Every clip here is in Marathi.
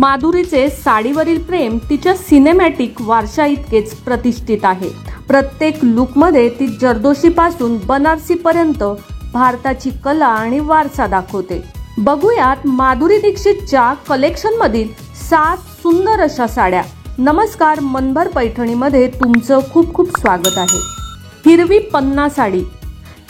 माधुरीचे साडीवरील प्रेम तिच्या सिनेमॅटिक वारशा इतकेच प्रतिष्ठित आहे। प्रत्येक लुकमध्ये ती जरदोशीपासून बनारसीपर्यंत भारताची कला आणि वारसा दाखवते। बघूयात माधुरी दीक्षितच्या कलेक्शनमधील 7 सुंदर अशा साड्या। नमस्कार, मनभर पैठणीमध्ये तुमचं खूप खूप स्वागत आहे। हिरवी पन्ना साडी।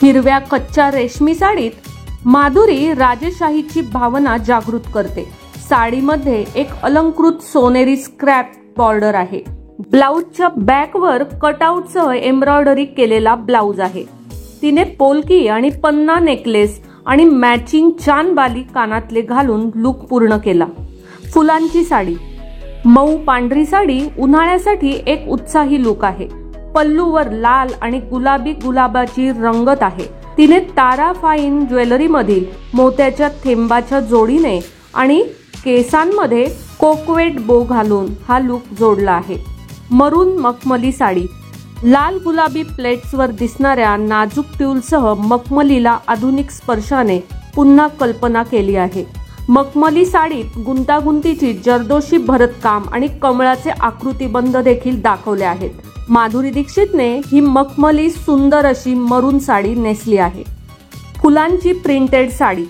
हिरव्या कच्च्या रेशमी साडीत माधुरी राजेशाहीची भावना जागृत करते। साडीमध्ये एक अलंकृत सोनेरी स्क्रॅप बॉर्डर आहे। ब्लाउजच्या बॅकवर कटआउटसह एम्ब्रॉयडरी केलेला ब्लाउज आहे। तिने पोलकी आणि पन्ना नेकलेस आणि मॅचिंग चांदबाली कानातले घालून लुक पूर्ण केला। फुलांची साडी। मऊ पांढरी साडी उन्हाळ्यासाठी एक उत्साही लुक आहे। पल्लूवर लाल आणि गुलाबाची रंगत आहे। तिने तारा फाईन ज्वेलरी मधील मोत्याच्या थेंबाच्या जोडीने आणि केसांमध्ये कोकवेट बो घालून हा लुक जोडला आहे। मरून मखमली साडी। लाल गुलाबी प्लेट्सवर दिसणाऱ्या नाजूक ट्यूलसह मखमलीला आधुनिक स्पर्शाने पुन्हा कल्पना केली आहे। मखमली साडीत गुंतागुंतीची जरदोशी भरतकाम आणि कमळाचे आकृतिबंध देखील दाखवले आहेत। माधुरी दीक्षितने ही मखमली सुंदर अशी मरून साडी नेसली आहे। फुलांची प्रिंटेड साडी।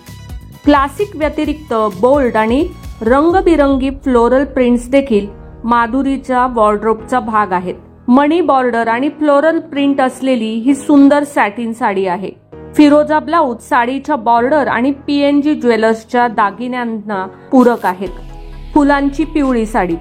क्लासिक व्यतिरिक्त बोल्ड आणि रंगबिरंगी फ्लोरल प्रिंट्स देखील माधुरीच्या वॉर्डरोबचा भाग आहेत। मणी बॉर्डर आणि फ्लोरल प्रिंट असलेली ही सुंदर सॅटिन साडी आहे। फिरोजा ब्लाउज साडीच्या बॉर्डर आणि PNG ज्वेलर्सच्या दागिन्यांना पूरक आहेत। फुलांची पिवळी साडी।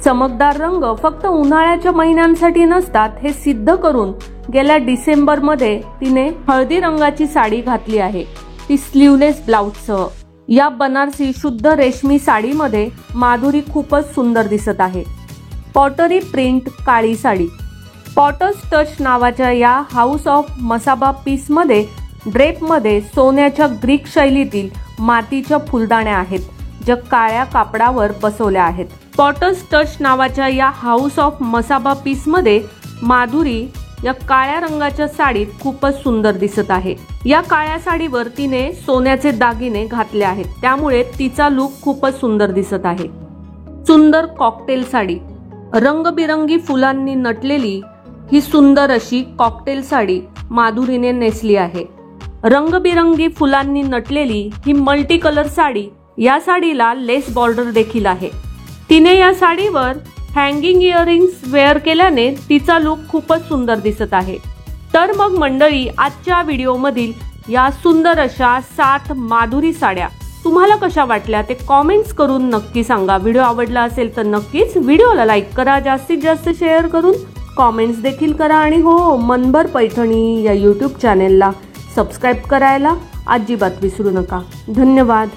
चमकदार रंग फक्त उन्हाळ्याच्या महिन्यांसाठी नसतात हे सिद्ध करून गेल्या डिसेंबरमध्ये तिने हळदी रंगाची साडी घातली आहे, ती स्लीवलेस ब्लाउजसह। या बनारसी शुद्ध रेशमी साडीमध्ये माधुरी खूपच सुंदर दिसत आहे। पॉटरी प्रिंट काळी साडी। पॉटर्स टच नावाच्या या हाऊस ऑफ मसाबा पीसमध्ये ड्रेपमध्ये सोन्याच्या ग्रीक शैलीतील मातीच्या फुलदाण्या आहेत, ज्या काळ्या कापडावर बसवल्या आहेत। पॉटर्स टच नावाच्या या हाऊस ऑफ मसाबा पीसमध्ये माधुरी या काळ्या रंगाच्या साडीत खूपच सुंदर दिसत आहे। या काळ्या साडीवर तिने सोन्याचे दागिने घातले आहेत, त्यामुळे तिचा लुक खूपच सुंदर दिसत आहे। सुंदर कॉकटेल साडी। रंगबिरंगी फुलांनी नटलेली ही सुंदर अशी कॉकटेल साडी माधुरीने नेसली आहे। रंगबिरंगी फुलांनी नटलेली ही मल्टी कलर साडी, या साडीला लेस बॉर्डर देखील आहे। तिने या साडीवर हँगिंग इयरिंग्स वेअर केल्याने तिचा लुक खूपच सुंदर दिसत आहे। तर मग मंडळी, आजच्या व्हिडिओमधील या सुंदर अशा 7 माधुरी साड्या तुम्हाला कशा वाटल्या ते कॉमेंट्स करून नक्की सांगा। व्हिडिओ आवडला असेल तर नक्कीच व्हिडिओला लाईक करा, जास्तीत जास्त शेअर करून कॉमेंट्स देखील करा आणि हो, मनभर पैठणी या YouTube चॅनेलला सबस्क्राईब करायला अजिबात विसरू नका। धन्यवाद।